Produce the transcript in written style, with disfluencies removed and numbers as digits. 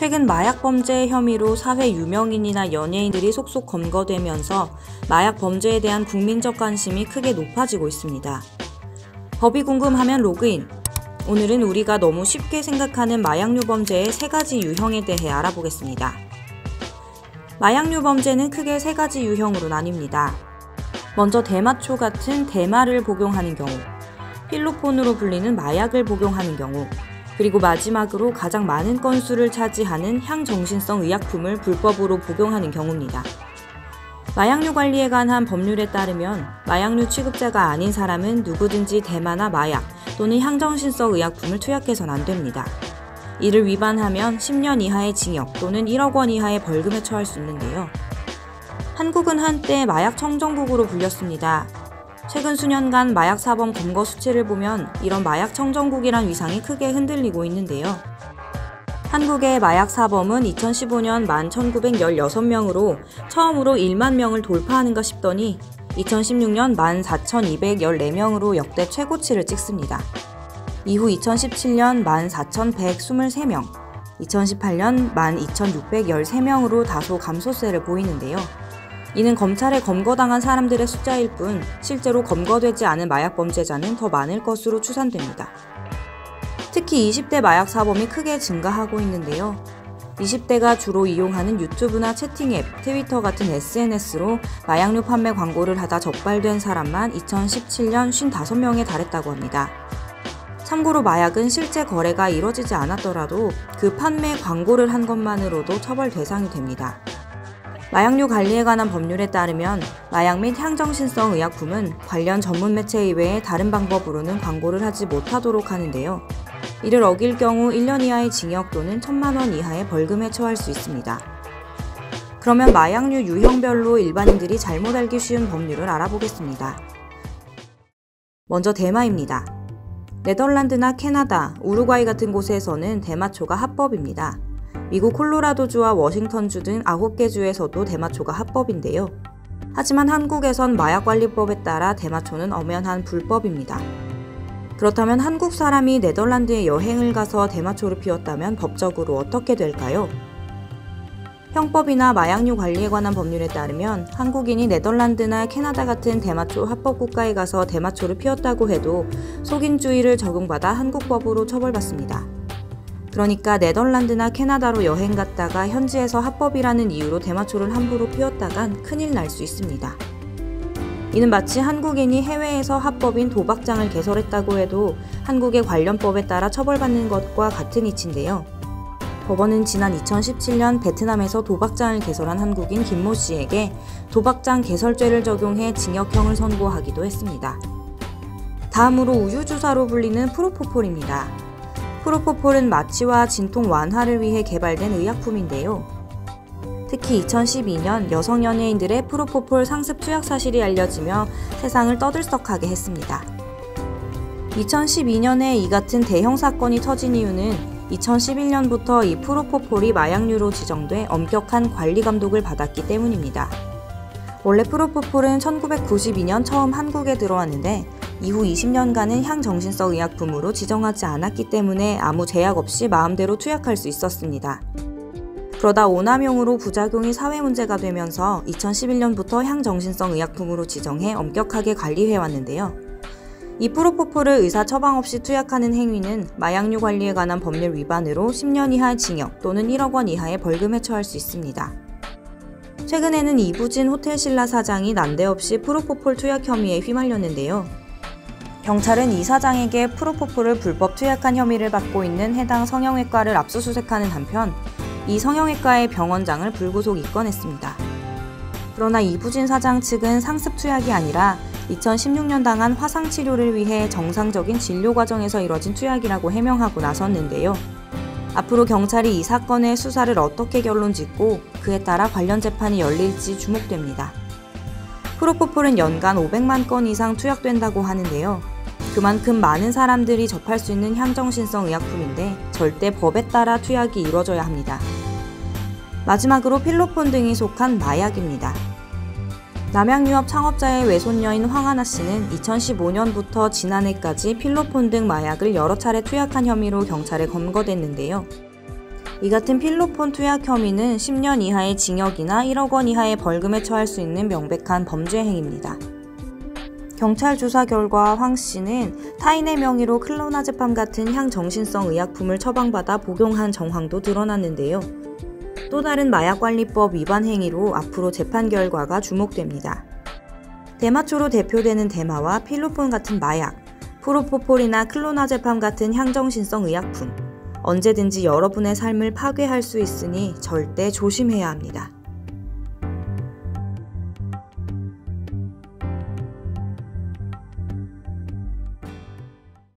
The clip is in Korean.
최근 마약 범죄 혐의로 사회 유명인이나 연예인들이 속속 검거되면서 마약 범죄에 대한 국민적 관심이 크게 높아지고 있습니다. 법이 궁금하면 로그인! 오늘은 우리가 너무 쉽게 생각하는 마약류 범죄의 3가지 유형에 대해 알아보겠습니다. 마약류 범죄는 크게 3가지 유형으로 나뉩니다. 먼저 대마초 같은 대마를 복용하는 경우, 필로폰으로 불리는 마약을 복용하는 경우, 그리고 마지막으로 가장 많은 건수를 차지하는 향정신성 의약품을 불법으로 복용하는 경우입니다. 마약류 관리에 관한 법률에 따르면 마약류 취급자가 아닌 사람은 누구든지 대마나 마약 또는 향정신성 의약품을 투약해서는 안 됩니다. 이를 위반하면 10년 이하의 징역 또는 1억 원 이하의 벌금에 처할 수 있는데요. 한국은 한때 마약 청정국으로 불렸습니다. 최근 수년간 마약 사범 검거 수치를 보면 이런 마약 청정국이란 위상이 크게 흔들리고 있는데요. 한국의 마약 사범은 2015년 11,916명으로 처음으로 1만 명을 돌파하는가 싶더니 2016년 14,214명으로 역대 최고치를 찍습니다. 이후 2017년 14,123명, 2018년 12,613명으로 다소 감소세를 보이는데요. 이는 검찰에 검거당한 사람들의 숫자일 뿐 실제로 검거되지 않은 마약 범죄자는 더 많을 것으로 추산됩니다. 특히 20대 마약 사범이 크게 증가하고 있는데요. 20대가 주로 이용하는 유튜브나 채팅 앱, 트위터 같은 SNS로 마약류 판매 광고를 하다 적발된 사람만 2017년 55명에 달했다고 합니다. 참고로 마약은 실제 거래가 이뤄지지 않았더라도 그 판매 광고를 한 것만으로도 처벌 대상이 됩니다. 마약류 관리에 관한 법률에 따르면 마약 및 향정신성 의약품은 관련 전문 매체 이외에 다른 방법으로는 광고를 하지 못하도록 하는데요. 이를 어길 경우 1년 이하의 징역 또는 1,000만 원 이하의 벌금에 처할 수 있습니다. 그러면 마약류 유형별로 일반인들이 잘못 알기 쉬운 법률을 알아보겠습니다. 먼저 대마입니다. 네덜란드나 캐나다, 우루과이 같은 곳에서는 대마초가 합법입니다. 미국 콜로라도주와 워싱턴주 등 9개 주에서도 대마초가 합법인데요. 하지만 한국에선 마약관리법에 따라 대마초는 엄연한 불법입니다. 그렇다면 한국 사람이 네덜란드에 여행을 가서 대마초를 피웠다면 법적으로 어떻게 될까요? 형법이나 마약류 관리에 관한 법률에 따르면 한국인이 네덜란드나 캐나다 같은 대마초 합법 국가에 가서 대마초를 피웠다고 해도 속인주의를 적용받아 한국법으로 처벌받습니다. 그러니까 네덜란드나 캐나다로 여행 갔다가 현지에서 합법이라는 이유로 대마초를 함부로 피웠다간 큰일 날 수 있습니다. 이는 마치 한국인이 해외에서 합법인 도박장을 개설했다고 해도 한국의 관련 법에 따라 처벌받는 것과 같은 이치인데요. 법원은 지난 2017년 베트남에서 도박장을 개설한 한국인 김모 씨에게 도박장 개설죄를 적용해 징역형을 선고하기도 했습니다. 다음으로 우유주사로 불리는 프로포폴입니다. 프로포폴은 마취와 진통 완화를 위해 개발된 의약품인데요. 특히 2012년 여성 연예인들의 프로포폴 상습 투약 사실이 알려지며 세상을 떠들썩하게 했습니다. 2012년에 이 같은 대형 사건이 터진 이유는 2011년부터 이 프로포폴이 마약류로 지정돼 엄격한 관리 감독을 받았기 때문입니다. 원래 프로포폴은 1992년 처음 한국에 들어왔는데 이후 20년간은 향정신성 의약품으로 지정하지 않았기 때문에 아무 제약 없이 마음대로 투약할 수 있었습니다. 그러다 오남용으로 부작용이 사회 문제가 되면서 2011년부터 향정신성 의약품으로 지정해 엄격하게 관리해왔는데요. 이 프로포폴을 의사 처방 없이 투약하는 행위는 마약류 관리에 관한 법률 위반으로 10년 이하 징역 또는 1억 원 이하의 벌금에 처할 수 있습니다. 최근에는 이부진 호텔신라 사장이 난데없이 프로포폴 투약 혐의에 휘말렸는데요. 경찰은 이 사장에게 프로포폴을 불법 투약한 혐의를 받고 있는 해당 성형외과를 압수수색하는 한편 이 성형외과의 병원장을 불구속 입건했습니다. 그러나 이부진 사장 측은 상습 투약이 아니라 2016년 당한 화상치료를 위해 정상적인 진료 과정에서 이뤄진 투약이라고 해명하고 나섰는데요. 앞으로 경찰이 이 사건의 수사를 어떻게 결론짓고 그에 따라 관련 재판이 열릴지 주목됩니다. 프로포폴은 연간 500만 건 이상 투약된다고 하는데요. 그만큼 많은 사람들이 접할 수 있는 향정신성 의약품인데 절대 법에 따라 투약이 이루어져야 합니다. 마지막으로 필로폰 등이 속한 마약입니다. 남양유업 창업자의 외손녀인 황하나 씨는 2015년부터 지난해까지 필로폰 등 마약을 여러 차례 투약한 혐의로 경찰에 검거됐는데요. 이 같은 필로폰 투약 혐의는 10년 이하의 징역이나 1억 원 이하의 벌금에 처할 수 있는 명백한 범죄 행위입니다. 경찰 조사 결과 황 씨는 타인의 명의로 클로나제팜 같은 향정신성 의약품을 처방받아 복용한 정황도 드러났는데요. 또 다른 마약관리법 위반 행위로 앞으로 재판 결과가 주목됩니다. 대마초로 대표되는 대마와 필로폰 같은 마약, 프로포폴이나 클로나제팜 같은 향정신성 의약품, 언제든지 여러분의 삶을 파괴할 수 있으니 절대 조심해야 합니다.